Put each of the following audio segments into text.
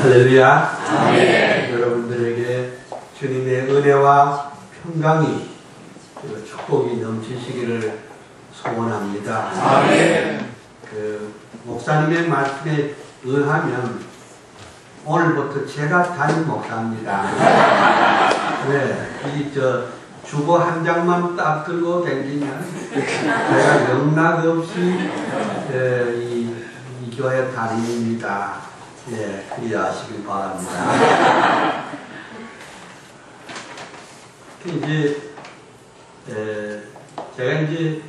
할렐루야. 아멘. 여러분들에게 주님의 은혜와 평강이 그리고 축복이 넘치시기를 소원합니다. 아멘. 목사님의 말씀에 의하면 오늘부터 제가 담임 목사입니다. 네, 주보 한 장만 딱 들고 다니면 제가 영락 없이 이 교회 담임입니다. 예, 이해하시길 바랍니다. 제가 여기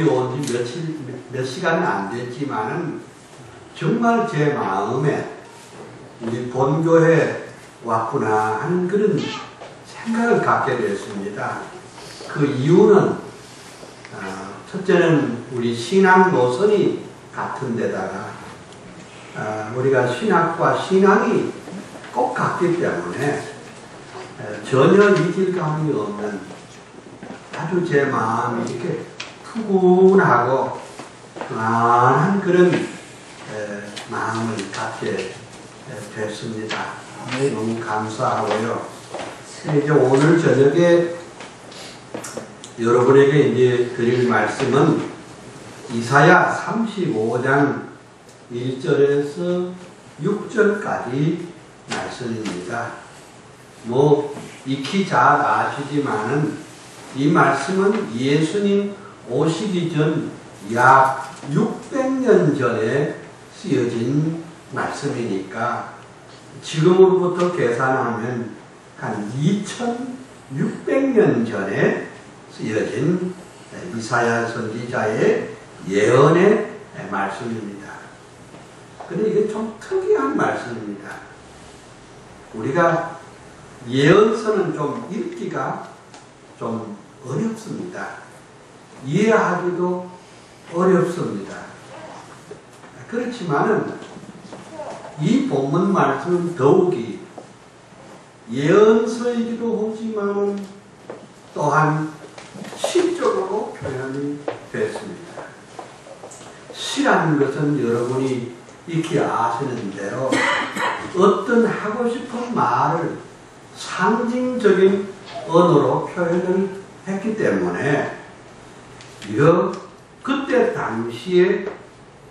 온 지 몇 시간은 안 됐지만은 정말 제 마음에 우리 본교회 왔구나 하는 그런 생각을 갖게 됐습니다. 그 이유는 첫째는 우리 신앙 노선이 같은 데다가 우리가 신학과 신앙이 꼭 같기 때문에 전혀 이질감이 없는 아주 제 마음이 이렇게 푸근하고 편안한 그런 마음을 갖게 됐습니다. 너무 감사하고요. 이제 오늘 저녁에 여러분에게 드릴 말씀은 이사야 35장 1절에서 6절까지 말씀입니다. 익히 잘 아시지만은 이 말씀은 예수님 오시기 전 약 600년 전에 쓰여진 말씀이니까 지금으로부터 계산하면 한 2600년 전에 쓰여진 이사야 선지자의 예언의 말씀입니다. 근데 이게 좀 특이한 말씀입니다. 우리가 예언서는 좀 읽기가 좀 어렵습니다. 이해하기도 어렵습니다. 그렇지만은 이 본문 말씀은 더욱이 예언서이기도 하지만은 또한 시적으로 표현이 됐습니다. 시라는 것은 여러분이 익히 아시는 대로 어떤 하고 싶은 말을 상징적인 언어로 표현을 했기 때문에 그때 당시에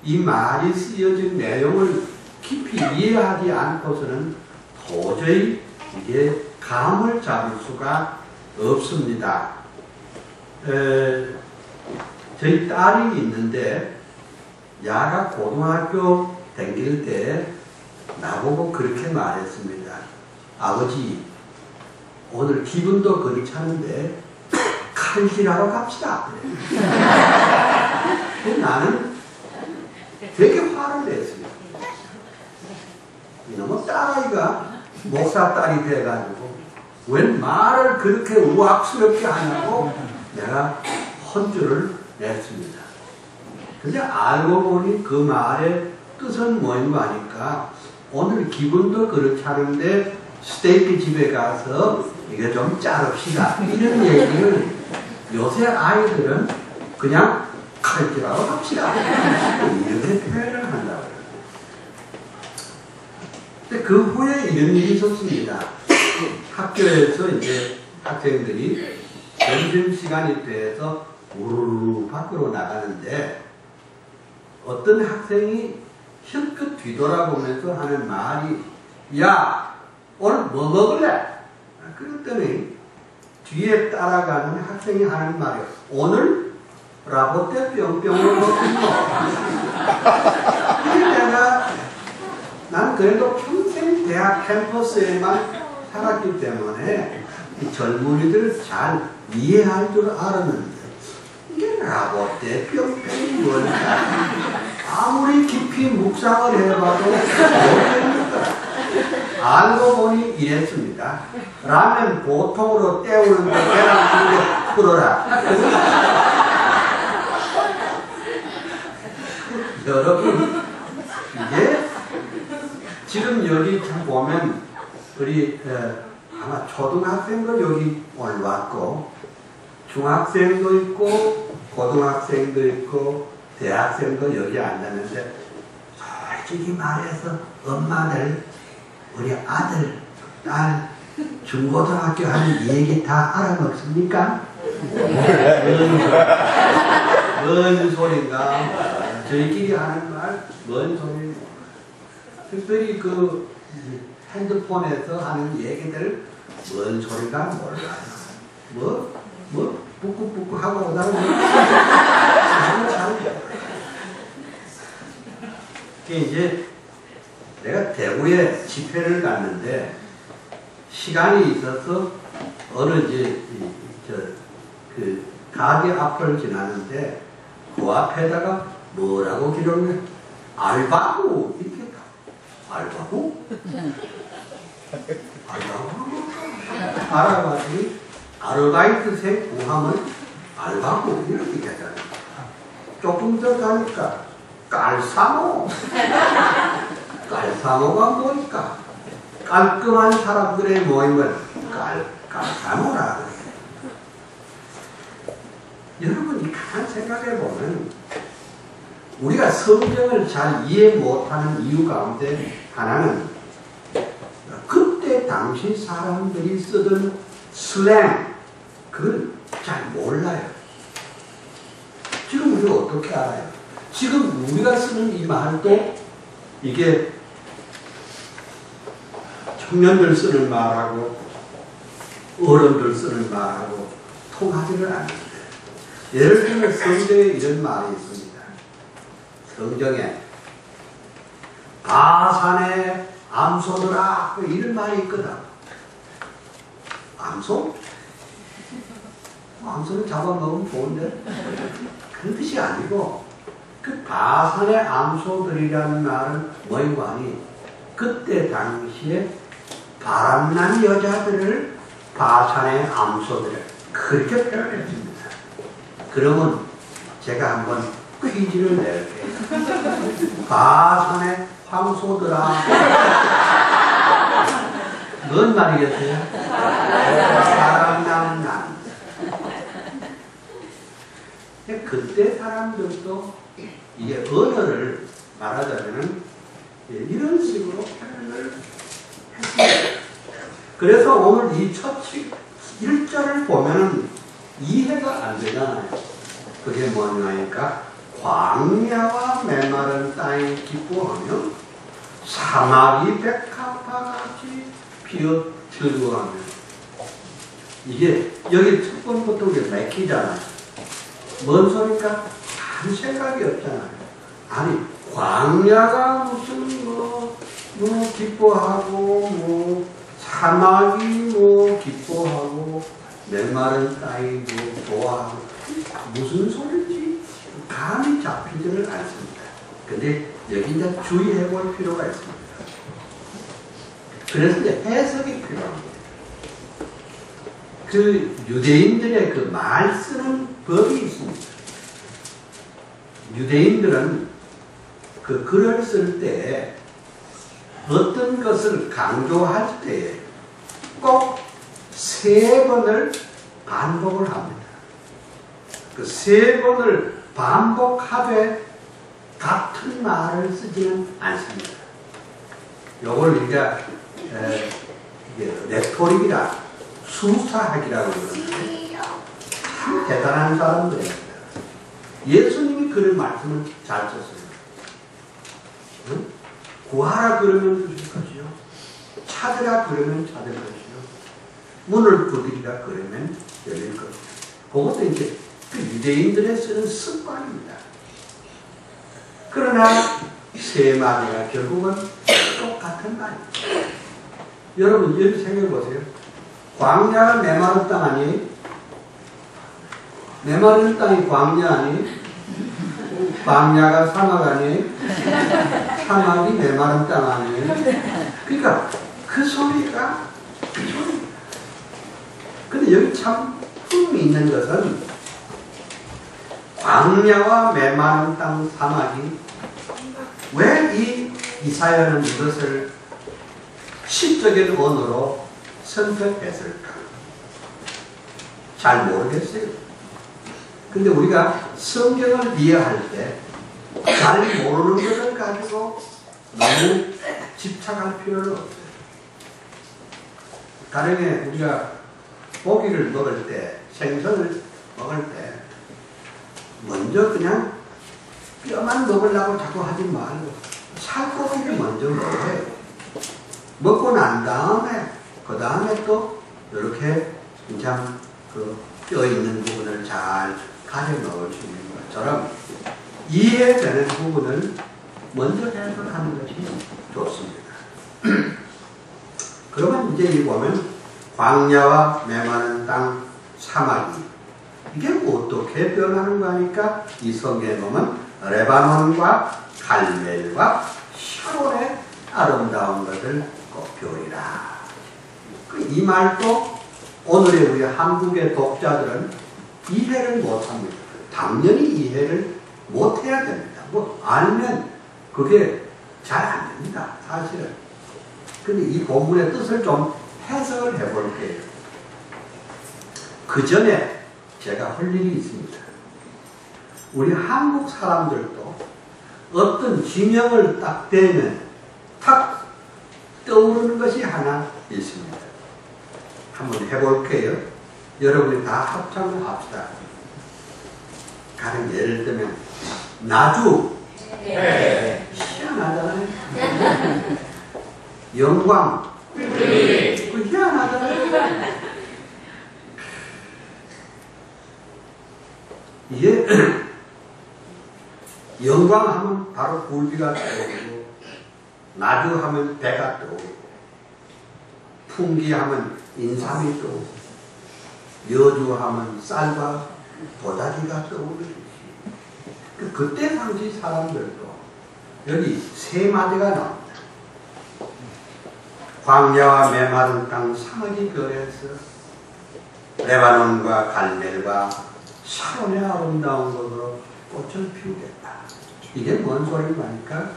이 말이 쓰여진 내용을 깊이 이해하지 않고서는 도저히 이게 감을 잡을 수가 없습니다. 저희 딸이 있는데 야가 고등학교 다닐 때 나보고 그렇게 말했습니다. 아버지, 오늘 기분도 그렇지않은데 칼질하러 갑시다. 나는 되게 화를 냈습니다. 너무 딸아이가 목사 딸이 돼가지고 웬 말을 그렇게 우악스럽게 하냐고 내가 혼쭐을 냈습니다. 근데 알고 보니 그 말의 뜻은 뭔가 하니까 오늘 기분도 그렇지 않은데 스테이크 집에 가서 이거 좀 자릅시다. 이런 얘기를 요새 아이들은 그냥 칼질하러 갑시다. 이렇게 표현을 한다고요. 근데 그 후에 이런 일이 있었습니다. 학교에서 이제 학생들이 점심시간이 돼서 우르르 밖으로 나가는데 어떤 학생이 힐끗 뒤돌아보면서 하는 말이 야, 오늘 뭐 먹을래? 그랬더니 뒤에 따라가는 학생이 하는 말이 오늘 라보떼 뿅뿅을 먹는 거. 난 그래도 평생 대학 캠퍼스에만 살았기 때문에 이 젊은이들을 잘 이해할 줄 알았는데 이게 라보떼 뿅뿅이 뭘까? 아무리 깊이 묵상을 해봐도 모르겠다. 알고 보니 이랬습니다. 라면 보통으로 때우는데 계란 두개 풀어라. 여러분, 이게 지금 여기 참 보면 우리 아마 초등학생도 여기 오늘 왔고 중학생도 있고 고등학생도 있고 대학생도 여기 앉았는데 솔직히 말해서 엄마들 우리 아들, 딸 중고등학교 하는 얘기 다 알아먹습니까? 뭔 소린가? 저희끼리 하는 말, 뭔 소리? 특별히 그 핸드폰에서 하는 얘기들, 뭔 소리가 몰라요. 뿌꾸뿌꾸 하고 오다가 이제 내가 대구에 집회를 갔는데 시간이 있어서 어느 그 가게 앞을 지나는데 그 앞에다가 뭐라고 기록해? 알바구 이렇게 알바구? 알바구? 알아봤더니 아르바이트생 구함을 알바구 이렇게 되잖아요. 조금 더 가니까 깔사모. 깔사모가 뭐니까? 깔끔한 사람들의 모임을 깔사모라 그래요. 여러분이 가만 생각해보면 우리가 성경을 잘 이해 못하는 이유 가운데 하나는 그때 당시 사람들이 쓰던 슬랭 그걸 잘 몰라요. 지금 우리가 어떻게 알아요? 지금 우리가 쓰는 이 말도 이게 청년들 쓰는 말하고 어른들 쓰는 말하고 통하지를 않는데 예를 들면 성경에 이런 말이 있습니다. 성경에 바산의 암소들아 이런 말이 있거든. 암소? 암소는 잡아먹으면 좋은데 그런 뜻이 아니고 그 바산의 암소들이라는 말은 뭐이고 하니 그때 당시에 바람난 여자들을 바산의 암소들 그렇게 표현했습니다. 그러면 제가 한번 퀴즈를 낼게요. 바산의 황소들아 뭔 말이겠어요? 바람난 난. 그때 사람들도 이게 언어를 말하자면은 이런 식으로 표현을 했습니다. 그래서 오늘 이 첫 1절을 보면은 이해가 안 되잖아요. 그게 뭐냐니까 광야와 메마른 땅이 기뻐하며 사막이 백합화같이 피어 즐거워하며 이게 여기 첫 번부터 우리가 맥히잖아요. 뭔 소리일까? 아무 생각이 없잖아요. 아니 광야가 무슨 기뻐하고 사막이 기뻐하고 메마른 땅이 좋아하고 무슨 소리인지 감이 잡히지를 않습니다. 근데 여기 이제 주의해 볼 필요가 있습니다. 그래서 이제 해석이 필요합니다. 그 유대인들의 그 말 쓰는 법이 있습니다. 유대인들은 그 글을 쓸 때 어떤 것을 강조할 때 꼭 3번을 반복을 합니다. 그 3번을 반복하되 같은 말을 쓰지는 않습니다. 요걸 우리가 레토릭이라 수사학이라고 그러는데 참 대단한 사람들입니다. 예수님이 그런 말씀을 잘 썼어요. 응? 구하라 그러면 주실 것이요. 찾으라 그러면 찾을 것이요. 문을 두드리라 그러면 열릴 것이요. 그것도 이제 그 유대인들의 쓰는 습관입니다. 그러나 세 마디가 결국은 똑같은 말입니다. 여러분 여기 생각해 보세요. 광야가 메마른 땅 아니에요? 메마른 땅이 광야 아니에요? 광야가 사막 아니에요? 사막이 메마른 땅 아니에요? 그러니까 그 소리가 그 소리입니다. 근데 여기 참 흥미 있는 것은 광야와 메마른 땅 사막이 왜 이 이사야는 이것을 시적인 언어로 선택했을까? 잘 모르겠어요. 근데 우리가 성경을 이해할 때 잘 모르는 것을 가지고 너무 집착할 필요는 없어요. 가령에 우리가 고기를 먹을 때, 생선을 먹을 때 먼저 그냥 뼈만 먹으려고 자꾸 하지 말고 살코기를 먼저 먹어요. 먹고 난 다음에 그 다음에 또 이렇게 그냥 그 뼈 있는 부분을 잘 가려 먹을 수 있는 것처럼 이해되는 부분을 먼저 해석하는 것이 좋습니다. 그러면 이제 이 보면 광야와 메마른 땅 사마리 이게 어떻게 변하는 거니까 이 성경에 보면 레바논과 갈멜과 샤론의 아름다운 것을 꼽히리라. 이 말도 오늘의 우리 한국의 독자들은 이해를 못합니다. 당연히 이해를 못해야 됩니다. 뭐 알면 그게 잘 안 됩니다. 사실은. 근데 이 본문의 뜻을 좀 해석을 해볼게요. 그 전에 제가 할 일이 있습니다. 우리 한국 사람들도 어떤 지명을 딱 대면 탁 떠오르는 것이 하나 있습니다. 한번 해볼게요. 여러분이 다 합창을 합시다. 가령 예를 들면 나주 희한하잖아요. 영광 희한하잖아요. 이게 영광하면 바로 굴비가 떠오르고 나주하면 배가 떠오르고 풍기하면 인삼이 떠오르고 여주하면 쌀과 도자기가 떠오르듯이 그때 당시 사람들도 여기 세 마디가 나옵니다. 광야와 메마른 땅 사마리 별에서 레바논과 갈멜과 샤론의 아름다운 곳으로 꽃을 피우겠다. 이게 뭔 소리인가 하니까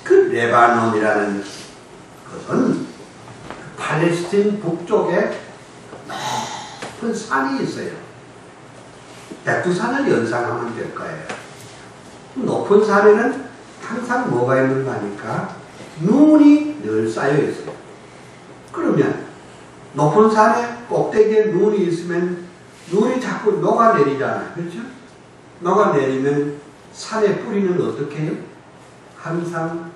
그 레바논이라는 것은 팔레스틴 북쪽에 높은 산이 있어요. 백두산을 연상하면 될 거예요. 높은 산에는 항상 뭐가 있는가 하니까 눈이 늘 쌓여 있어요. 그러면 높은 산에 꼭대기에 눈이 있으면 눈이 자꾸 녹아내리잖아요. 그렇죠? 녹아내리면 산의 뿌리는 어떻게 해요? 항상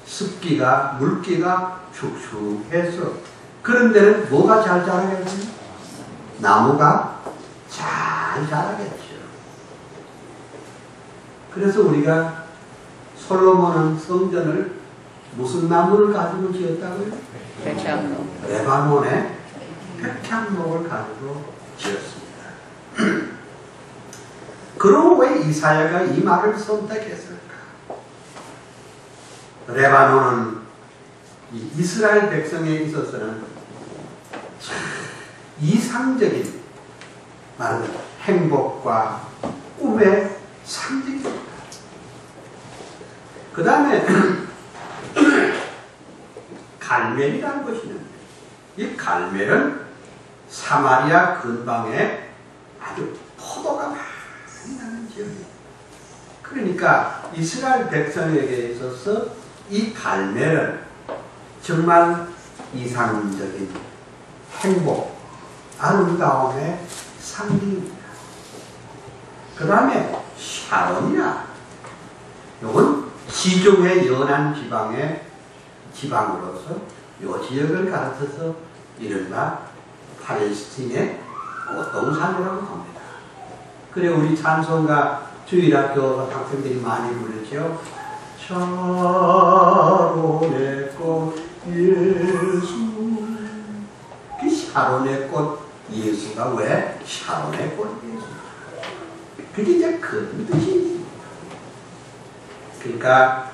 습기가, 물기가 축축해서 그런 데는 뭐가 잘 자라겠어요? 나무가 잘 자라겠죠. 그래서 우리가 솔로몬은 성전을 무슨 나무를 가지고 지었다고요? 백향목. 레바논의 백향목을 가지고 지었습니다. 그럼 왜 이사야가 이 말을 선택했을까? 레바논은 이스라엘 백성에 있어서는 이상적인 말은 행복과 꿈의 상징입니다. 그 다음에 갈멜이라는 것이 있는데 이 갈멜은 사마리아 근방에 아주 포도가 많이 나는 지역이에요. 그러니까 이스라엘 백성에게 있어서 이 갈멜은 정말 이상적인 행복, 아름다움의 상징입니다. 그 다음에 샤론이라 이건 시중의 연안 지방으로서 이 지역을 가르쳐서 이른바 팔레스틴의 꽃동산이라고 합니다. 그래 우리 찬송가 주일학교 학생들이 많이 부르죠. 샤론의 꽃 예수. 그 샤론의 꽃 예수가 왜 샤론의 꽃 예수입니까? 그게 이제 큰 뜻이지. 그러니까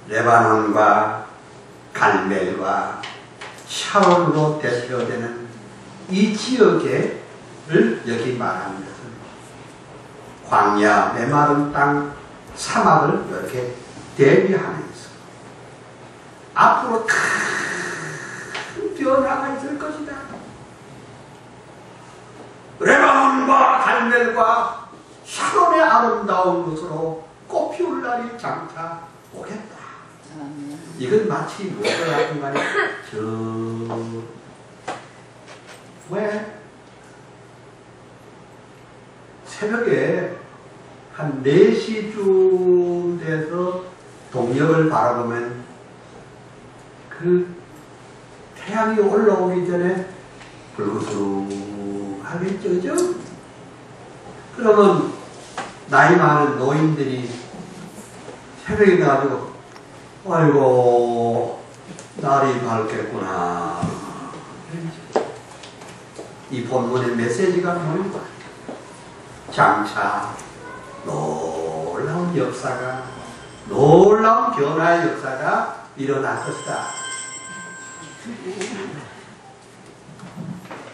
레바논과 갈멜과 샤론으로 대표되는 이 지역을 여기 말하는 것은 광야, 메마른 땅, 사막을 이렇게 대비하면서 앞으로 큰 변화가 있을 것이다. 레바논과 갈멜과 샤론의 아름다운 것으로 꽃피울 날이 장차 오겠다. 이건 마치 무엇과 같은 말이 왜 새벽에 한 4시쯤 돼서 동력을 바라보면 그 태양이 올라오기 전에 불구수하겠죠, 그죠? 그러면 나이 많은 노인들이 새벽에 가지고 아이고 날이 밝겠구나. 이 본문의 메시지가 뭐인가? 장차 놀라운 역사가, 놀라운 변화의 역사가 일어날 것이다.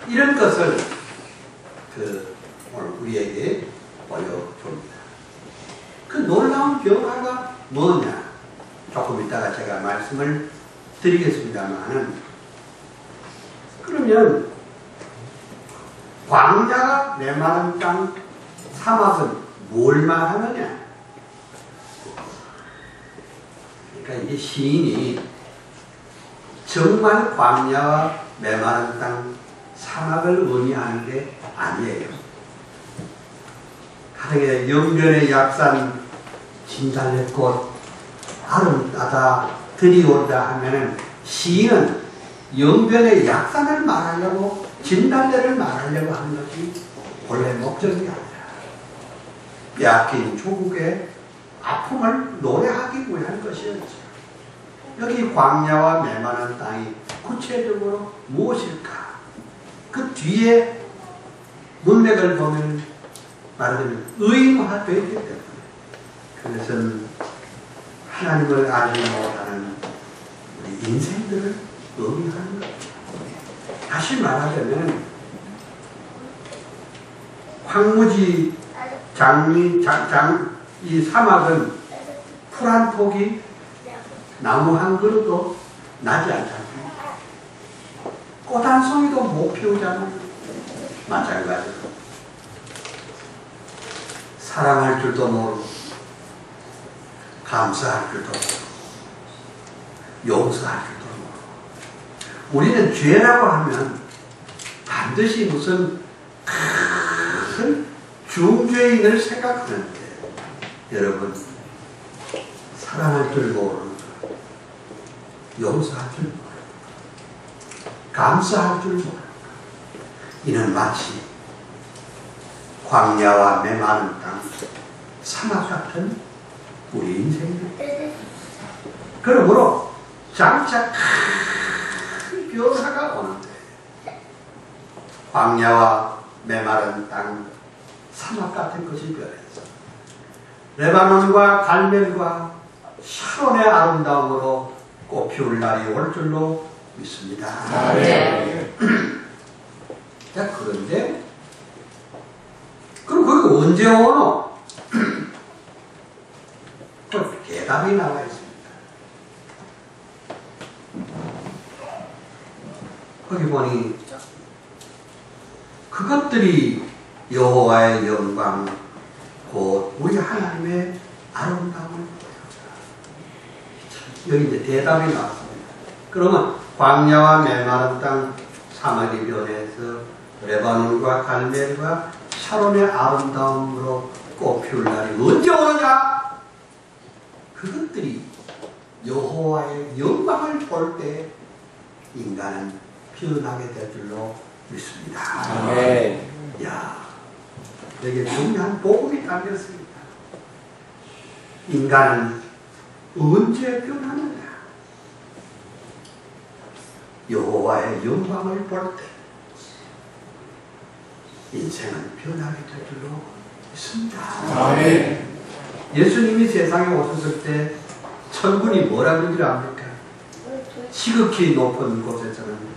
이런 것을 오늘 우리에게 보여줍니다. 그 놀라운 변화가 뭐냐? 조금 이따가 제가 말씀을 드리겠습니다만은, 그러면 광야가 메마른 땅, 사막은 뭘 말하느냐? 그러니까 이게 시인이 정말 광야와 메마른 땅, 사막을 의미하는 게 아니에요. 가령에 영변의 약산, 진달래꽃, 아름다다, 드리온다 하면은 시인은 영변의 약산을 말하려고, 진달래를 말하려고 하는 것이 본래 목적이 아니라 빼앗긴 조국의 아픔을 노래하기 위한 것이었죠. 여기 광야와 메마른 땅이 구체적으로 무엇일까? 그 뒤에 문맥을 보면 말하자면 의인화되기 때문에, 그것은 하나님을 알지 못하는 우리 인생들을 의미하는 것. 다시 말하자면 황무지 이 사막은 풀 한 폭이 나무 한 그루도 나지 않잖아요. 꽃 한 송이도 못 피우잖아요. 마찬가지로 사랑할 줄도 모르고 감사할 줄도 모르고 용서할 줄도 모르고, 우리는 죄라고 하면 반드시 무슨 큰 중죄인을 생각하는데, 여러분, 사랑할 줄 모르는, 용서할 줄 모르는, 감사할 줄 모르는, 이는 마치 광야와 메마른 땅, 사막 같은 우리 인생입니다. 그러므로 장차 큰 변화가 오는데, 광야와 메마른 땅, 사막 같은 것이 변해서 레바논과 갈멜과 샤론의 아름다움으로 꽃피울 날이 올 줄로 믿습니다. 네. 자, 그런데 그럼 거기 언제 오노? 그 대답이 나와 있습니다. 거기 보니 그것들이 여호와의 영광, 곧 우리 하나님의 아름다움을 보여주라. 여기 이제 대답이 나왔습니다. 그러면 광야와 메마른 땅, 사막이 변해서 레바논과 갈멜과 샤론의 아름다움으로 꽃피울 날이 언제 오느냐? 그것들이 여호와의 영광을 볼 때 인간은 변하게 될 줄로 믿습니다. 네. 야, 되게 중요한 복음이 담겼습니다. 인간은 언제 변하느냐? 여호와의 영광을 볼 때 인생은 변하게 될 줄로 믿습니다. 아멘. 예수님이 세상에 오셨을 때 천군이 뭐라 그러지 압니까? 지극히 높은 곳에서는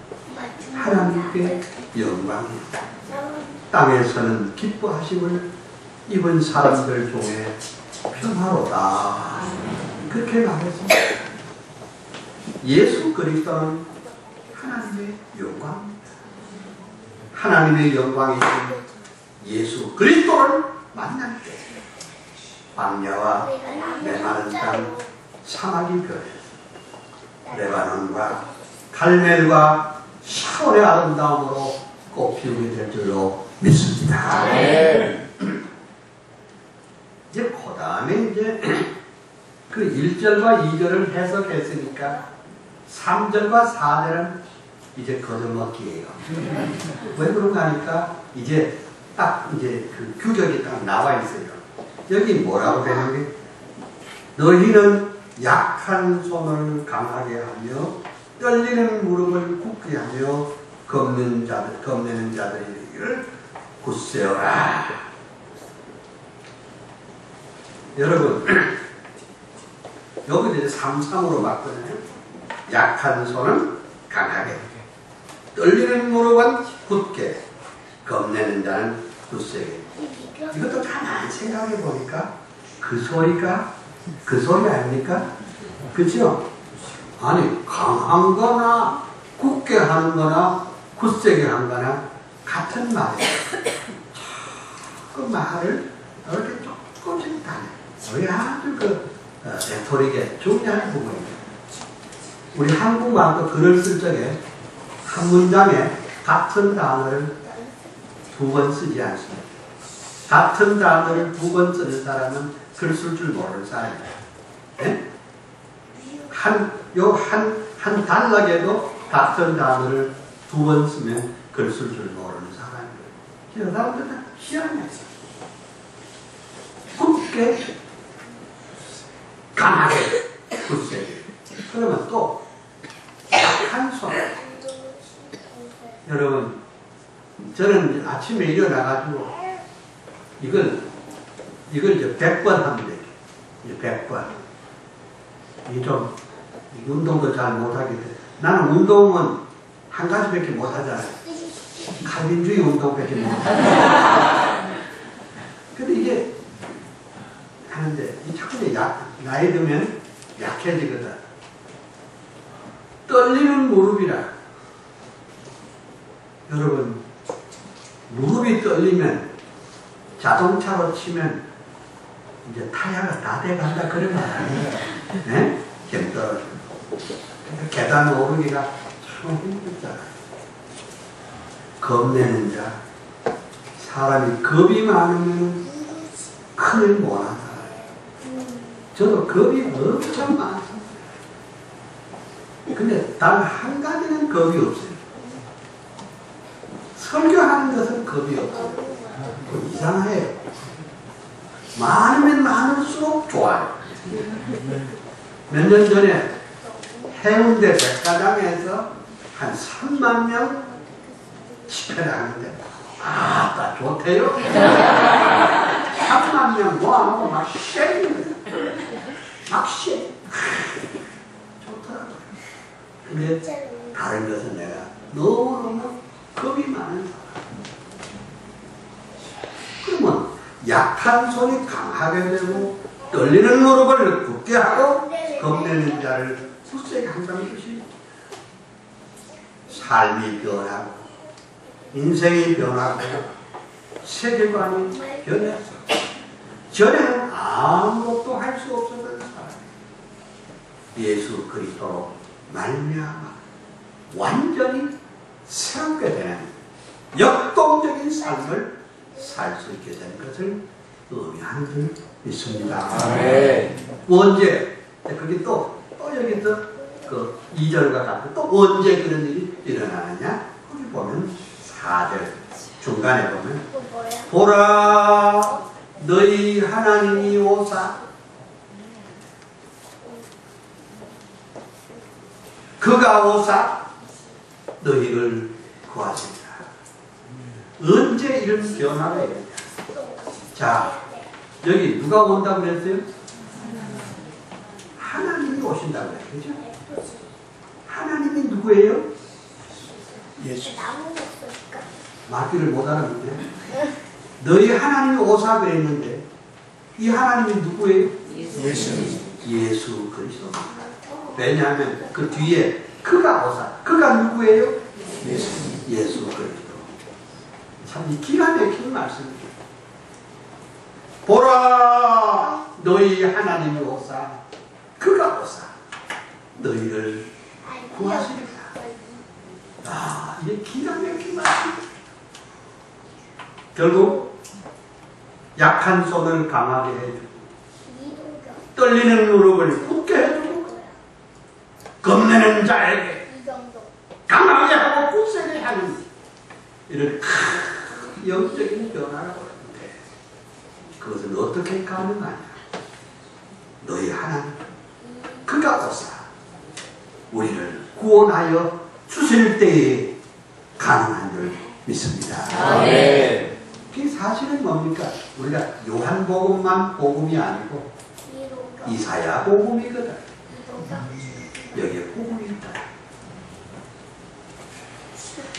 하나님께 영광이다, 땅에서는 기뻐하심을 입은 사람들 중에 평화로다, 그렇게 말했습니다. 예수 그리스도는 하나님의 영광입니다. 하나님의 영광이신 예수 그리스도를 만날 때 광야와 메마른 땅, 사막이 변해서 레바논과 갈멜과 샤론의 아름다움으로 꽃피우게 될 줄로 믿습니다. 네. 이제 그 다음에 이제 그 1절과 2절을 해석했으니까 3절과 4절은 이제 거저먹기예요. 왜 그런가 하니까 이제 딱 이제 그 규격이 딱 나와 있어요. 여기 뭐라고 되는 게 너희는 약한 손을 강하게 하며 떨리는 무릎을 굳게 하며 겁내는 자들을 굳세어라. 여러분 여기 이제 3-3으로 바꾸잖아요. 약한 손은 강하게, 떨리는 무릎은 굳게, 겁내는 자는 굳세게. 이것도 가만히 생각해 보니까 그 소리 아닙니까? 그렇죠? 아니 강한 거나 굳게 하는 거나 굳세게 하는 거나 같은 말이에요. 그 말을 이렇게 조금씩 다네. 우리 아주 레토릭에 중요한 부분입니다. 우리 한국말도 글을 쓸 적에 한 문장에 같은 단어를 2번 쓰지 않습니다. 같은 단어를 2번 쓰는 사람은 글 쓸 줄 모르는 사람입니다. 네? 한 단락에도 같은 단어를 2번 쓰면 글 쓸 줄 모르는 사람이에요. 저 사람들은 다 희한해요. 굳게, 강하게, 굳세게. 그러면 또 약한 손. 여러분, 저는 아침에 일어나가지고 이걸 이제 100번 하면 돼요. 이제 100번. 운동도 잘 못하게 돼. 나는 운동은 한 가지밖에 못하잖아요. 칼빈주의 운동밖에 못하잖아요. 근데 이게 하는데, 자꾸 나이 들면 약해지거든. 떨리는 무릎이라. 여러분, 무릎이 떨리면 자동차로 치면 이제 타이어가 다 돼간다 그런 말 아니에요. 네? 힘 떨어지고. 계단 오르기가 참 힘들잖아요. 겁내는 자. 사람이 겁이 많으면 큰일 못한다. 저도 겁이 엄청 많습니다. 근데 단 한 가지는 겁이 없어요. 설교하는 것은 겁이 없어요. 이상해요. 많으면 많을수록 좋아요. 몇 년 전에 해운대 백화장에서 한 3만 명 집회를 하는데 나 좋대요. 3만 명 모아놓고 막 쉐입니다. 막 쉐. 좋더라고요. 근데 다른 것은 내가 너무너무 겁이 많은 사람. 그러면 약한 손이 강하게 되고 떨리는 무릎을 굳게 하고 겁내는 자를 굳세게 한다는 것이 삶이 변하고 인생이 변하고 세계관이 변했어. 전에는 아무것도 할 수 없었던 사람 예수 그리스도로 말미암아 완전히 새롭게 되는 역동적인 삶을 살 수 있게 된 것을 의미하는 줄 믿습니다. 언제 그게 또 여기서 그 2절과 같은 또 언제 그런 일이 일어나느냐? 거기 보면 4절 중간에 보면 보라 너희 하나님이 오사 그가 오사 너희를 구하시리라. 언제 이런 변화가 있느냐? 자, 여기 누가 온다고 그랬어요? 하나님이 오신다고 그랬어요. 그죠? 하나님이 누구예요? 예수. 말귀를 못 알아듣네. 너희 하나님이 오사 그랬는데 이 하나님이 누구예요? 예수 그리스도. 왜냐하면 그 뒤에 그가 오사. 그가 누구예요? 예수 그리스도. 참 이 기가 막힌 말씀이에요. 보라 너희 하나님이 오사. 그가 오사. 너희를 구하시리라. 아, 이게 기가 막힌 말이에요. 결국 약한 손을 강하게 해주고 떨리는 무릎을 굳게 해주고 겁내는 자에게 강하게 하고 굳세게 하는 이런 큰 영적인 변화라고 하는데 그것은 어떻게 가능하냐? 너희 하나님 그가 오사 우리를 구원하여 주실 때에 가능한 줄 믿습니다. 아멘. 그 사실은 뭡니까? 우리가 요한복음만 복음이 아니고 이사야 복음이거든. 여기에 복음이 있다.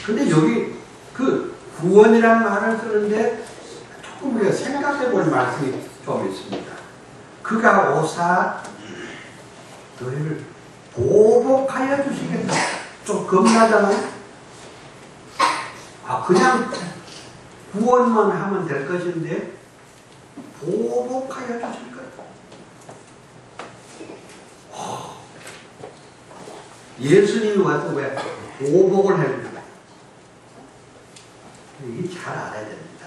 근데 여기 그 구원이라는 말을 쓰는데 조금 우리가 생각해 볼 말씀이 좀 있습니다. 그가 오사 너희를 보복하여 주시겠다. 좀 겁나잖아요. 아, 그냥 구원만 하면 될 것인데 보복하여 주실 거예요. 예수님이 와서 왜 보복을 해줍니까? 이게 잘 알아야 됩니다.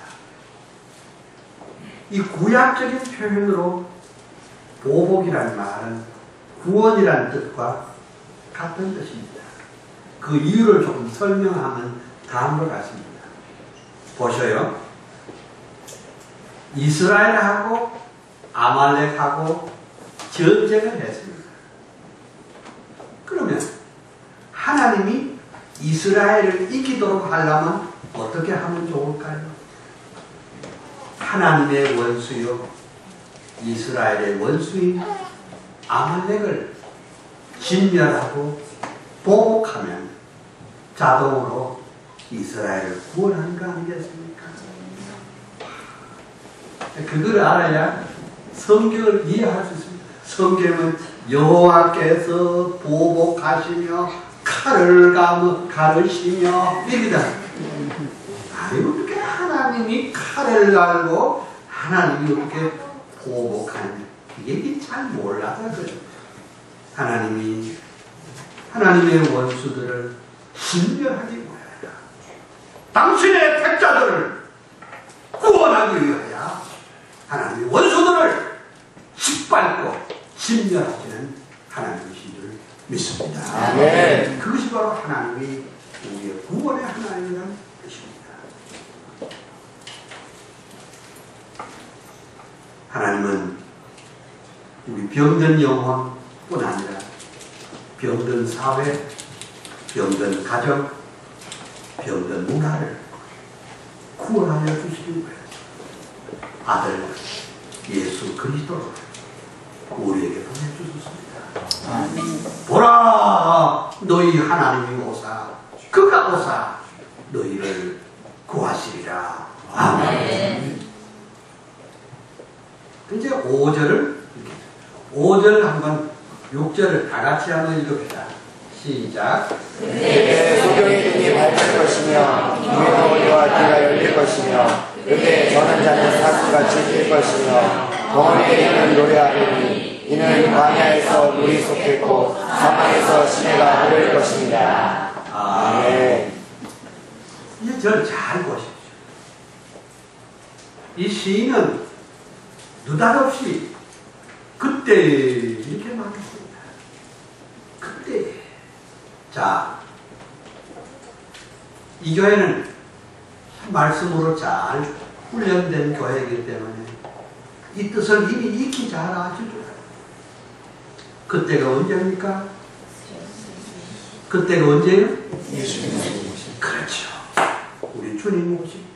이 구약적인 표현으로 보복이라는 말은 구원이라는 뜻과 같은 뜻입니다. 그 이유를 조금 설명하면 다음과 같습니다. 보셔요. 이스라엘하고 아말렉하고 전쟁을 했습니다. 그러면 하나님이 이스라엘을 이기도록 하려면 어떻게 하면 좋을까요? 하나님의 원수요 이스라엘의 원수인 아말렉을 진멸하고 보복하면 자동으로 이스라엘을 구원하는 거 아니겠습니까? 그걸 알아야 성경을 이해할 수 있습니다. 성경은 여호와께서 보복하시며 칼을 가르시며 이기다. 아니 어떻게 하나님이 칼을 갈고 하나님이 어떻게 보복하는 이게 잘 몰라서 그래요. 하나님이 하나님의 원수들을 진멸하기 위하여 당신의 택자들을 구원하기 위하여 하나님의 원수들을 짓밟고 진멸하시는 하나님이신 줄 믿습니다. 아멘. 그것이 바로 하나님이 우리의 구원의 하나님이라는 뜻입니다. 하나님은 우리 병든 영혼뿐 아니라 병든 사회, 병든 가정, 병든 문화를 구원하여 주시는 거예요. 아들 예수 그리스도를 우리에게 보내주셨습니다. 아멘. 보라 너희 하나님이 오사 그가 오사 너희를 구하시리라. 아멘. 이제 5절 한번 6절을 다 같이 한번 읽읍시다. 시작. 그때 소경의 눈이 밝을 것이며 눈의 덩어리와 귀가 열릴 것이며 그때 저는 자는 사슴같이 뛸 것이며 덩어리들이는 노래하리니 이는 광야에서 물이 솟겠고 사막에서 시내가 흐를 것입니다. 아멘. 이제 저를 잘 보십시오. 이 시인은 느닷없이 그때 이렇게 말했습니다. 그때. 자, 이 교회는 말씀으로 잘 훈련된 교회이기 때문에 이 뜻을 이미 익히 잘 아실 줄 알아요. 그때가 언제입니까? 그때가 언제예요? 예수님. 그렇죠. 우리 주님 오실 때.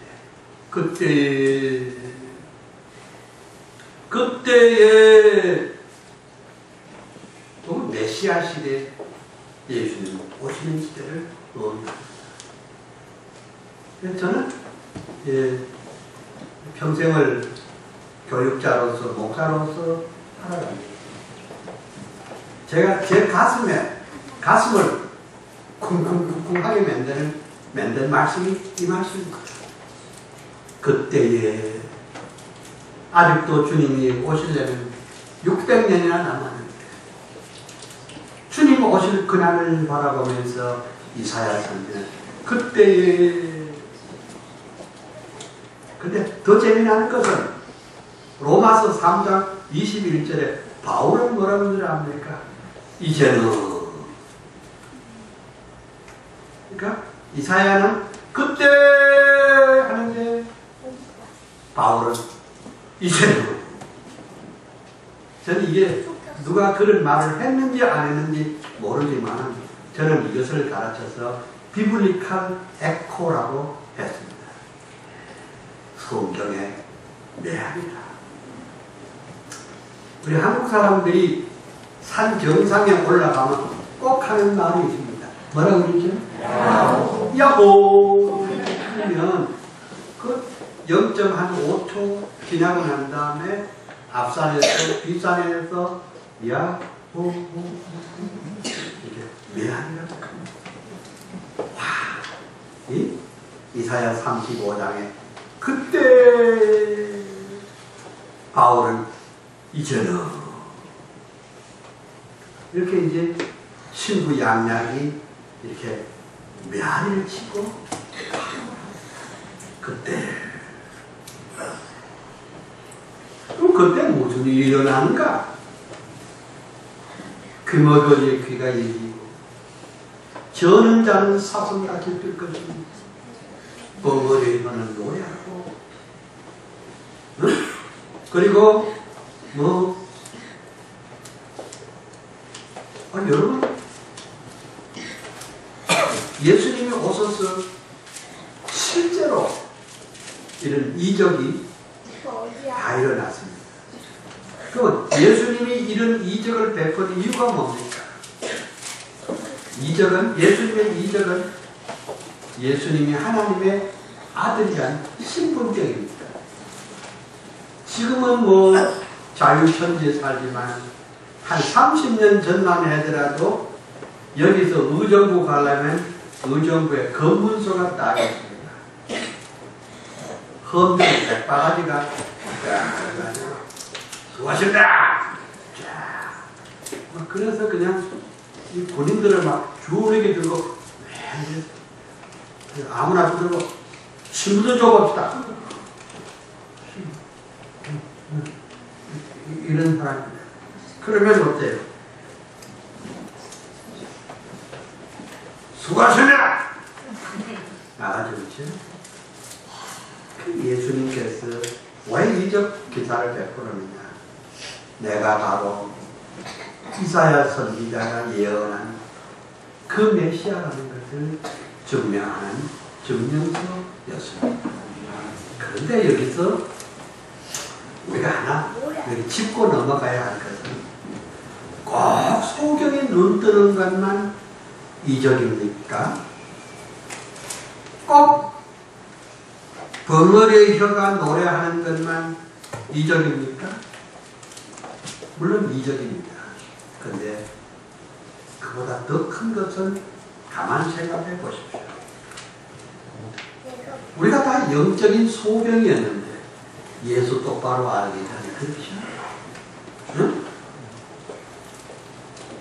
그때에 또 메시아 시대 예수님 오시는 시대를 논합니다. 저는 평생을 교육자로서 목사로서 살아갑니다. 제가 제 가슴을 쿵쿵쿵쿵하게 만든 말씀이 이 말씀입니다. 그때에 아직도 주님이 오시려면 600년이나 남았는데 주님 오실 그날을 바라보면서 이사야 선지는 그때에, 근데 더 재미나는 것은 로마서 3장 21절에 바울은 뭐라고 합니까? 이제는, 그러니까 이사야는 그때 하는데 바울은 이제는. 저는 이게 누가 그런 말을 했는지 안 했는지 모르지만 저는 이것을 가르쳐서 비블리칼 에코라고 했습니다. 성경의 내합이다. 우리 한국 사람들이 산 정상에 올라가면 꼭 하는 말이 있습니다. 뭐라고 그러죠? 야호! 그러면 그 0.5초 지나고 난 다음에 앞산에서 뒷산에서 야호! 이렇게 매한이라고 합니다. 와! 이사야 35장에 그때 바울은 이제는 이렇게 이제 신부 양약이 이렇게 메아리를 치고 그때 그럼 그때 무슨 일이 일어나는가? 귀머거리의 귀가 열리고 저는 자는 사슴같이 뜰 것입니다. 벙어리에서는 노래하고 응? 그리고 여러분 예수님이 오셔서 실제로 이런 이적이 다 일어났습니다. 그럼 예수님이 이런 이적을 베푼 이유가 뭡니까? 예수님의 이적은 예수님이 하나님의 아들이란 신분적입니다. 지금은 자유천지에 살지만 한 30년 전만 하더라도 여기서 의정부 가려면 의정부에 검문소가 딱 있습니다. 험들이 100바가지가 수고하셨다! 그래서 그냥 이 본인들을 막 주원하게 들고 아무나 들고 친구도 줘봅시다. 이런 사람입니다. 그러면 어때요? 수고하셨냐? 나가죠, 그렇죠? 예수님께서 왜 이적 기사를 베푸느냐? 내가 바로 이사야 선지자가 예언한 그 메시아라는 것을 증명하는 증명서였습니다. 그런데 여기서 우리가 하나 여기 짚고 넘어가야 할 것은 꼭 소경에 눈 뜨는 것만 이적입니까? 꼭 벙어리의 혀가 노래하는 것만 이적입니까? 물론 이적입니다. 그런데 그보다 더 큰 것은 가만 생각해 보십시오. 우리가 다 영적인 소경이었는데 예수 똑바로 알기 전에 그렇죠? 응?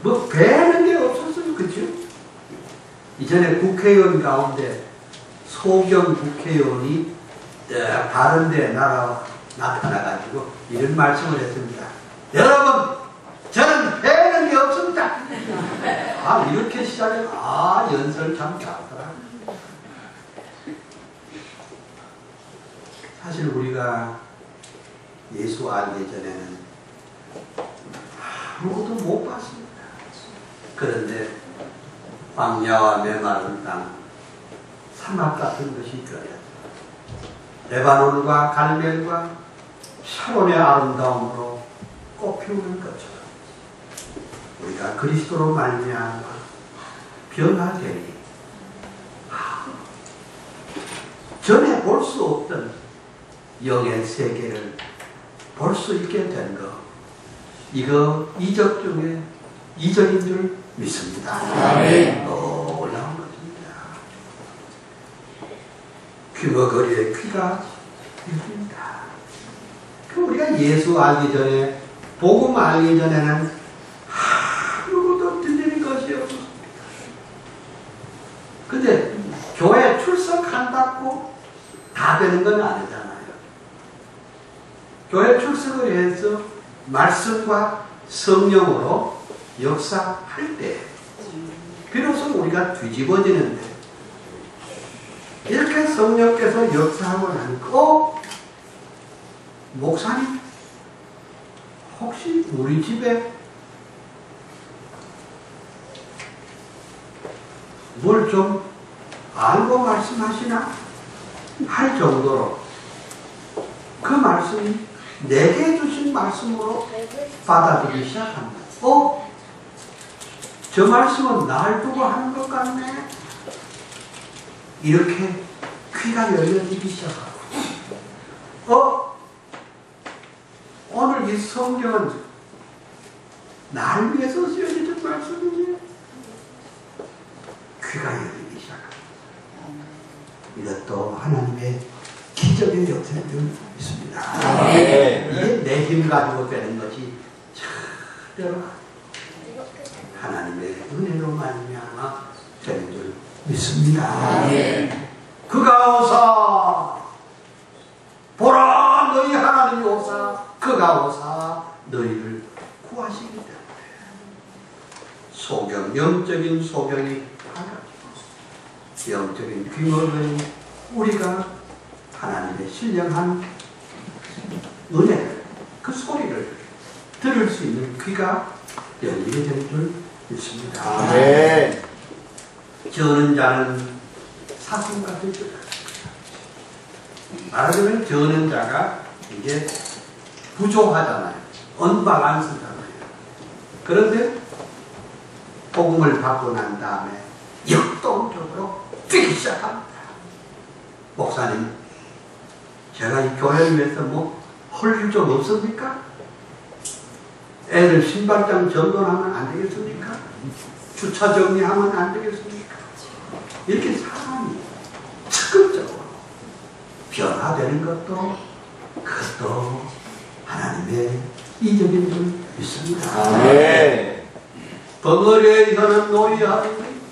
뭐 배는 게 없었어요. 그렇죠? 이전에 국회의원 가운데 소경 국회의원이 다른 데 나타나가지고 이런 말씀을 했습니다. 여러분, 저는 배는 게 없습니다. 이렇게 시작해. 연설 참 잘하더라. 사실 우리가 예수 알기 전에는 아무것도 못 봤습니다. 그런데 광야와 메마른 땅, 사막 같은 것이 있더라. 레바논과 갈멜과 샤론의 아름다움으로 꽃피우는 것처럼 우리가 그리스도로 말미암아 변화되니 전에 볼 수 없던 영의 세계를 볼 수 있게 된 것, 이거 이적 중에 이적인 줄 믿습니다. 아멘. 놀라운 것입니다. 귀머거리의 귀가 열립니다. 우리가 예수 알기 전에, 복음 알기 전에는 아무것도 들리는 거 근데 교회 출석한다고 다 되는 건 아니잖아요. 교회 출석을 해서 말씀과 성령으로 역사할 때 비로소 우리가 뒤집어지는데, 이렇게 성령께서 역사하고 나니까 목사님 혹시 우리 집에 뭘 좀 알고 말씀하시나? 할 정도로 그 말씀이 내게 주신 말씀으로 받아들이기 시작합니다. 저 말씀은 날 두고 하는 것 같네. 이렇게 귀가 열려지기 시작하고, 오늘 이 성경은 날 위해서 쓰여진 말씀이지. 귀가 열리기 시작합니다. 이것도 하나님의 기적의 역사를 있습니다. 이게 내 힘 가지고 되는 것이 절대로 하나님의 은혜로 말미암아 되는 줄 믿습니다. 그가 오사 보라 너희 하나님이 오사 그가 오사 너희를 구하시기 때문에 소경, 영적인 소경이 하나지고 영적인 귀머는 우리가 하나님의 신령한 은혜를, 그 소리를 들을 수 있는 귀가 열리게 될 줄 믿습니다. 저는 자는 사슴과 같을 줄 말하자면 저는 자가 이게 부족하잖아요. 언밸런스잖아요. 그런데 복음을 받고 난 다음에 역동적으로 뛰기 시작합니다. 목사님, 제가 이 교회를 위해서 뭐 할 일 좀 없습니까? 애들 신발장 정돈하면 안 되겠습니까? 주차 정리하면 안 되겠습니까? 이렇게 사람이 적극적으로 변화되는 것도, 그것도 하나님의 이적인 줄 믿습니다. 벙어리의 혀는 노래하니,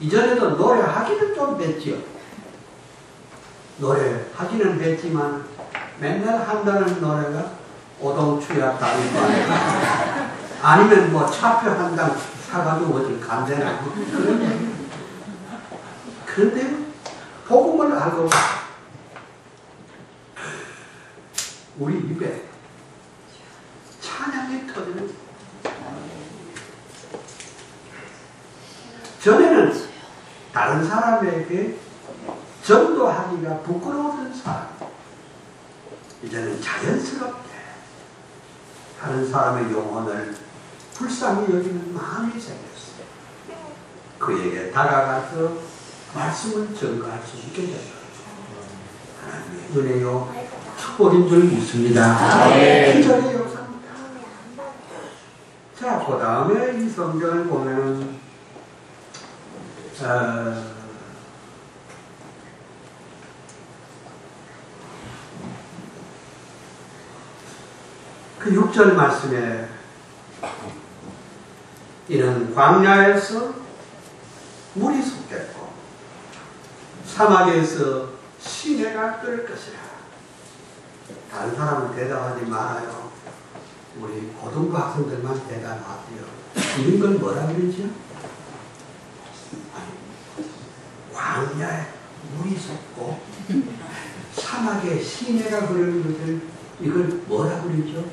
이전에도 노래하기는 좀 했지요. 노래하기는 했지만 맨날 한다는 노래가 오동추야 다리바 아니면 뭐 차표 한 장 사가지고 어디 간대라고 그런 얘기. 그런데 복음을 알고 우리 입에 찬양이 터지는. 전에는 다른 사람에게 전도하기가 부끄러웠던 사람, 이제는 자연스럽게 다른 사람의 영혼을 불쌍히 여기는 마음이 생겼어요. 그에게 다가가서 말씀을 전가할 수 있게 되었죠. 하나님의 은혜요 축복인 줄 믿습니다. 기적의 역사입니다. 자, 그 다음에 이 성경을 보면 그 6절 말씀에 이는 광야에서 물이 솟겠고 사막에서 시내가 끓을 것이라. 다른 사람은 대답하지 말아요. 우리 고등부 학생들만 대답하세요. 이런 걸 뭐라 그러죠? 광야에 물이 솟고 사막에 시내가 흐르는 것을 이걸 뭐라 그러죠?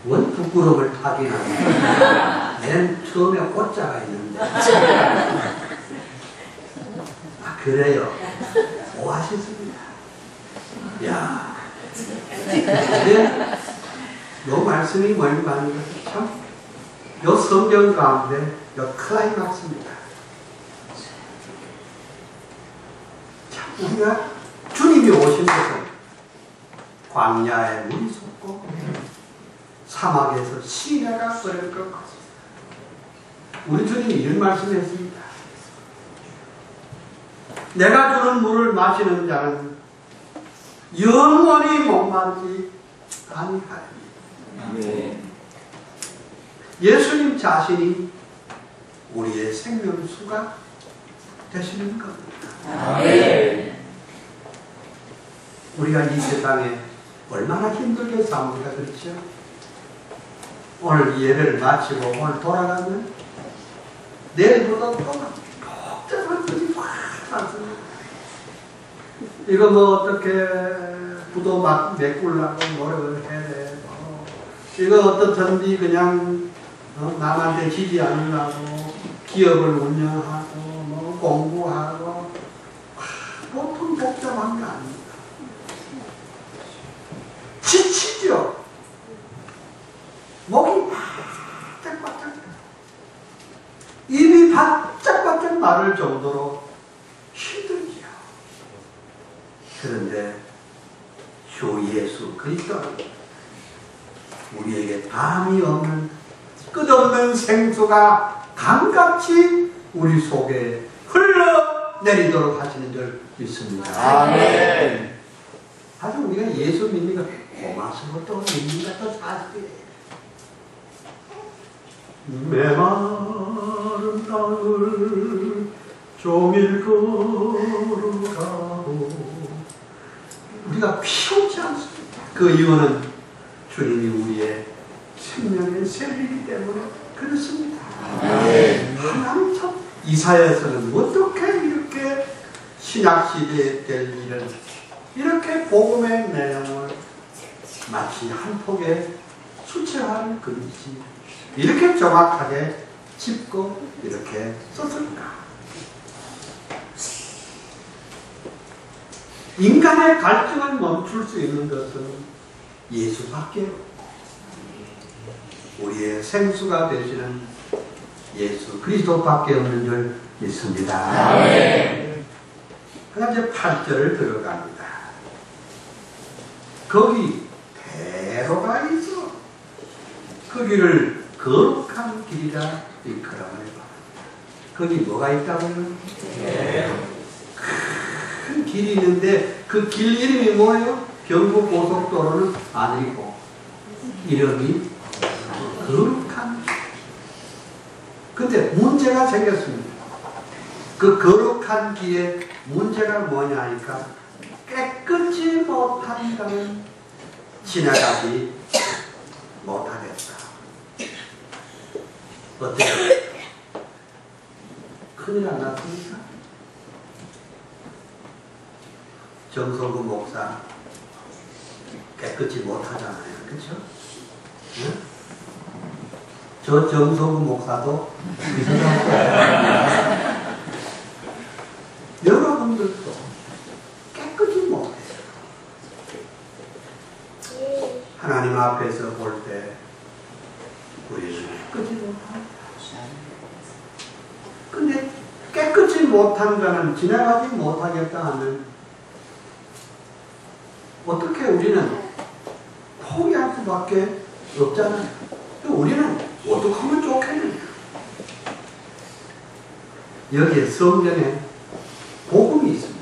원 부끄러움을 타긴 하는데 맨 처음에 오자가 있는데 그래요. 오아시스입니다. 야, 근데 요 말씀이 뭔가 하는 것은 참, 요 성경 가운데 요 클라이막스입니다. 참, 우리가 주님이 오신 것은 광야에 물이 솟고 사막에서 시내가 끓을 것 같습니다. 우리 주님이 이런 말씀했습니다. 내가 주는 물을 마시는 자는 영원히 목마르지 아니하리니. 예수님 자신이 우리의 생명수가 되시는 겁니다. 아멘. 우리가 이 세상에 얼마나 힘들게 삽니까? 그렇죠? 오늘 이 예배를 마치고 오늘 돌아가면 내일보다 또 복잡한 것이 확 많습니다. 이거 뭐 어떻게 부도 막 메꾸려고 노력을 해야 돼. 이거 어떤 전비 그냥 남한테 지지 않으려고 기업을 운영하고 뭐 공부하고 보통 복잡한 게 아닙니다. 지치죠. 목이 바짝바짝 입이 바짝바짝 마를 정도로 힘들지요. 그런데 주 예수 그리스도는 우리에게 담이 없는 끝없는 생수가 강같이 우리 속에 흘러내리도록 하시는 줄 믿습니다. 아멘. 아주 우리가 예수 믿는 거 고맙습니다. 믿는 것도 사실이에요. 메마른 땅을 종일 걸어가고 우리가 피우지 않습니다. 그 이유는 주님이 우리의 생명의 셀이기 때문에 그렇습니다. 하나님 참 이사야서는 어떻게 이렇게 신약시대에 될 일을 이렇게 복음의 내용을 마치 한 폭의 수채화를 그리지 이렇게 정확하게 짚고 이렇게 썼을까? 인간의 갈증을 멈출 수 있는 것은 예수밖에 없고 우리의 생수가 되시는 예수 그리스도밖에 없는 줄 믿습니다. 그다음 이제 8절을 들어갑니다. 거기 대로가 있어. 거기를 거룩한 길이라 일컬어요. 거기 뭐가 있다고요? 큰 길이 있는데 그 길 이름이 뭐예요? 경부 고속도로는 아니고 이름이 거룩한 길. 근데 문제가 생겼습니다. 그 거룩한 길에 문제가 뭐냐 하니까 깨끗이 못한다면 지나가지 못하겠다. 어때요? 큰일 안 났습니까? 정성구 목사 깨끗이 못하잖아요. 그렇죠? 응? 저 정성구 목사도 여러분들도 깨끗이 못해요. 하나님 앞에서 볼 때 우리는 깨끗이 못합니다. 근데 깨끗이 못한 자는 지나가지 못하겠다 하면 어떻게 우리는 포기할 수밖에 없잖아요. 우리는 어떻게 하면 좋겠느냐. 여기에 성경에 복음이 있습니다.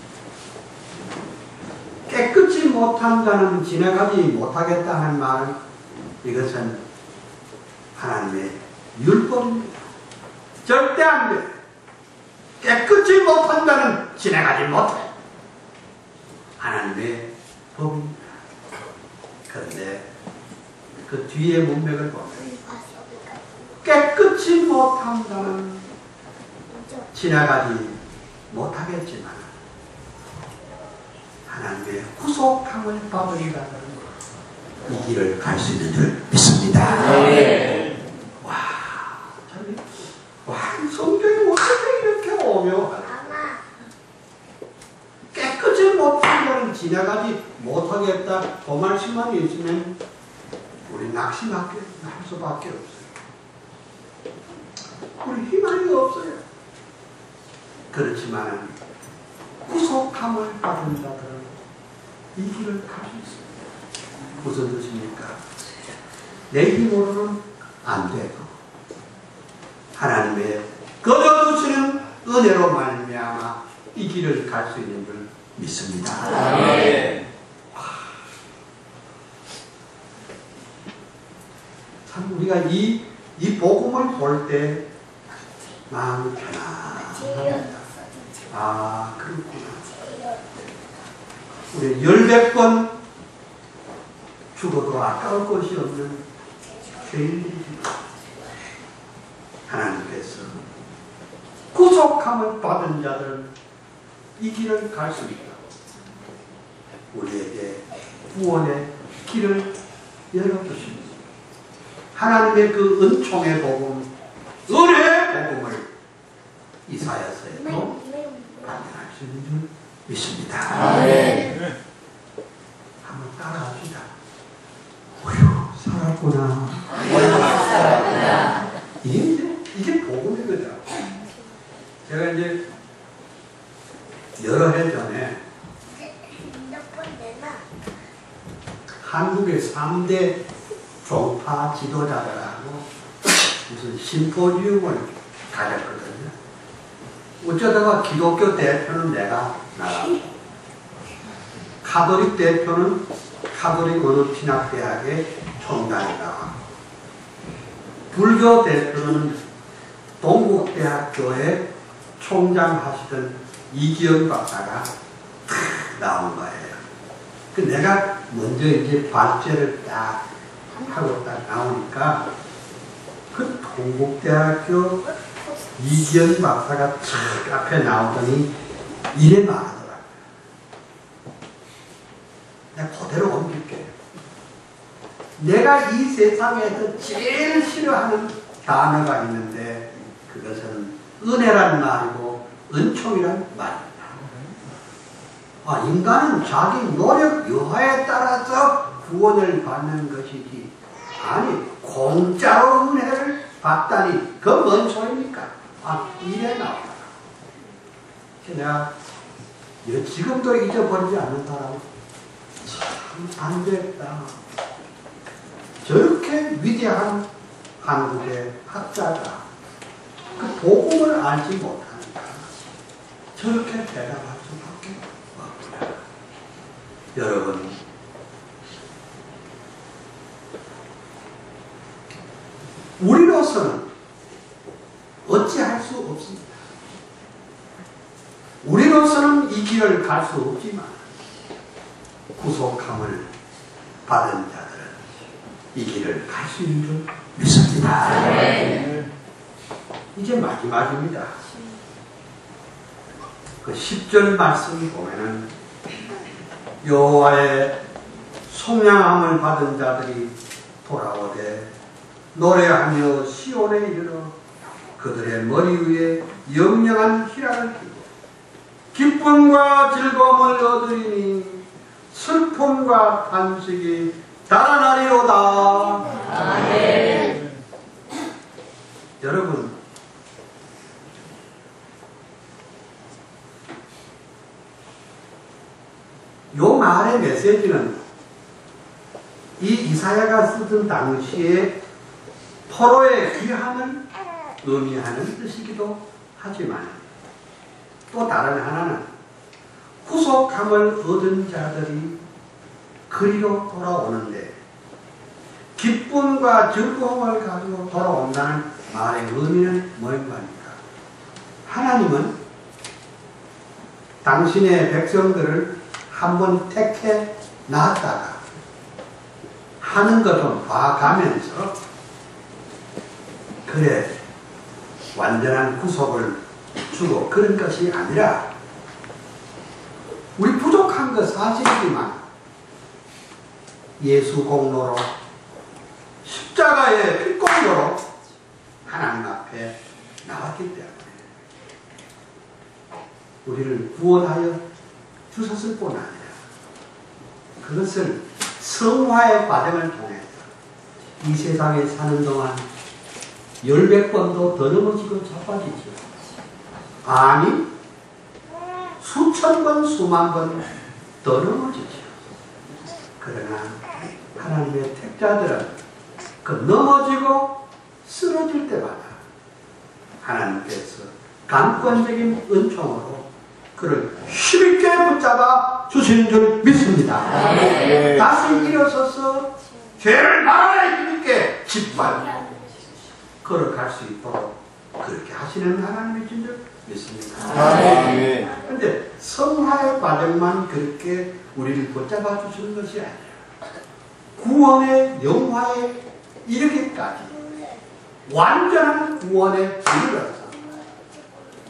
깨끗이 못한 자는 지나가지 못하겠다 하는 말은 이것은 하나님의 율법입니다. 절대 안 돼. 깨끗이 못한 자는 지나가지 못해. 하나님의 법입니다. 그런데 그 뒤에 문맥을 보면 깨끗이 못한 자는 지나가지 못하겠지만 하나님의 구속함을 받으리라는 이 길을 갈 수 있는 줄 믿습니다. 네. 와, 성경이 어떻게 이렇게 오묘하다. 깨끗이 못한 자는 지나가지 못하겠다. 그 말씀만 있으면 우리 낙심할 수밖에 없어요. 우리 희망이 없어요. 그렇지만 구속함을 받은 자들은 이 길을 갈 수 있습니다. 무슨 뜻입니까? 내 힘으로는 안 되고 하나님의 거저주시는 은혜로 말미암아 이 길을 갈 수 있는 줄 믿습니다. 참 우리가 이 이 복음을 볼 때 마음이 편안합니다. 아, 그렇구나. 우리 10번 죽어도 아까울 것이 없는 죄인들이지만 하나님께서 구속함을 받은 자들 이 길을 갈 수 있다고 우리에게 구원의 길을 열어주십니다. 하나님의 그 은총의 복음, 은혜의 복음을 이사야서에도 발견할 수 있는 줄 믿습니다. 아멘. 한번 따라합시다. 어휴, 살았구나. 이게 복음이거든. 제가 이제 여러 해 전에 한국의 3대 종파 지도자들하고 무슨 심포지움을 가졌거든요. 어쩌다가 기독교 대표는 내가 나가고 카톨릭 대표는 카톨릭 어느 진학대학의 총장이 나가고 불교 대표는 동국대학교의 총장 하시던 이기영 박사가 나온 거예요. 그 내가 먼저 이제 발제를 딱 하고 딱 나오니까 그 동국대학교 이기영 박사가 쫙 앞에 나오더니 이래 말하더라고요. 내가 그대로 옮길게. 내가 이 세상에서 제일 싫어하는 단어가 있는데 그것은 은혜란 말이고 은총이란 말입니다. 아, 인간은 자기 노력 여하에 따라서 구원을 받는 것이지 아니 공짜로 은혜를 받다니 그 뭔 소리입니까? 아, 이래 나오더라. 내가 지금도 잊어버리지 않는 사람 참 안 됐다. 저렇게 위대한 한국의 학자가 그 복음을 알지 못하니까 저렇게 대답할 수밖에 없구나. 여러분, 우리로서는 어찌할 수 없습니다. 우리로서는 이 길을 갈 수 없지만 구속함을 받은 자들은 이 길을 갈 수 있는 줄 믿습니다. 네. 이제 마지막입니다. 그 10절 말씀 보면은 여호와의 속량함을 받은 자들이 돌아오되 노래하며 시온에 이르러 그들의 머리 위에 영영한 희락을 피고 기쁨과 즐거움을 얻으리니 슬픔과 탄식이 달아나리로다. 아멘. 여러분, 요 말의 메시지는 이 이사야가 쓰던 당시에 포로의 귀함을 의미하는 뜻이기도 하지만 또 다른 하나는 구속함을 얻은 자들이 그리로 돌아오는데 기쁨과 즐거움을 가지고 돌아온다는 말의 의미는 뭐입니까? 하나님은 당신의 백성들을 한번 택해 놨다가 하는 것 좀 봐가면서 그래 완전한 구속을 주고 그런 것이 아니라 우리 부족한 것 사실이지만 예수 공로로 십자가의 피공로로 하나님 앞에 나왔기 때문에 우리를 구원하여 주셨을 뿐 아니라 그것을 성화의 과정을 통해서 이 세상에 사는 동안 10번도 더 넘어지고 자빠지죠. 아니 수천 번 수만 번 더 넘어지죠. 그러나 하나님의 택자들은 그 넘어지고 쓰러질 때마다 하나님께서 강권적인 은총으로 그를 힘있게 붙잡아 주시는 줄 믿습니다. 네. 다시 일어서서 죄를 말하라 힘있게 짓밟고 걸어갈 수 있도록 그렇게 하시는 하나님이신 줄 믿습니다. 아멘. 그런데 성화의 과정만 그렇게 우리를 붙잡아 주시는 것이 아니에요. 구원의 영화에 이르기까지 완전한 구원에 이르러서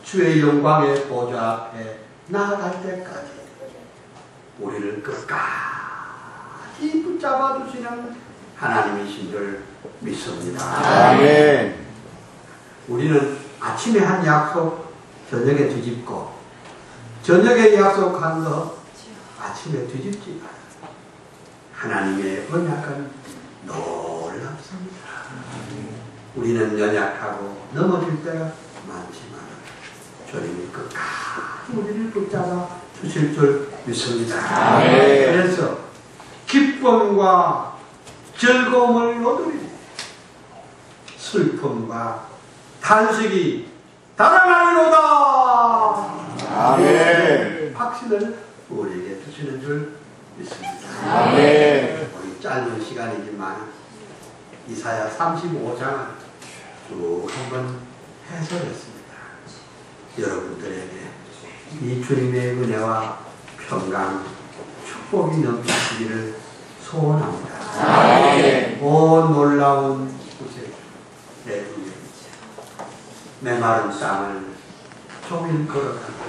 주의 영광의 보좌 앞에 나아갈 때까지 우리를 끝까지 붙잡아 주시는 하나님이신 줄 믿습니다. 아멘. 우리는 아침에 한 약속 저녁에 뒤집고 저녁에 약속한 거 아침에 뒤집지 마요. 하나님의 언약은 놀랍습니다. 우리는 연약하고 넘어질 때가 많지만 주님이 끝까지 우리를 붙잡아 주실 줄 믿습니다. 아멘. 그래서 기쁨과 즐거움을 얻으리니 슬픔과 탄식이 달아나리로다. 아멘. 확신을 우리에게 주시는 줄 믿습니다. 아멘. 우리 짧은 시간이지만 이사야 35장을 쭉 한번 해설했습니다. 여러분들에게 이 주님의 은혜와 평강, 축복이 넘치시기를 소원합니다. 아멘. 온 놀라운 곳에 내 위에 메마른 땅을 종일 걸어가고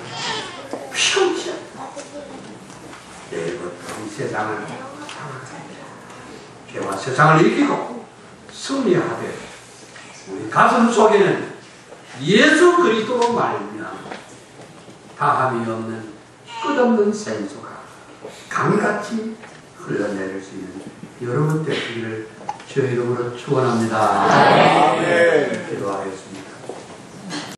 피우지 않고 내일부터 이 세상을 살아갑니다. 죄와 세상을 이기고 승리하되 우리 가슴 속에는 예수 그리스도로 말미암아 다함이 없는 끝없는 생수가 강같이 흘러내릴 수 있는 여러분 되시기를 주의 이름으로 축원합니다.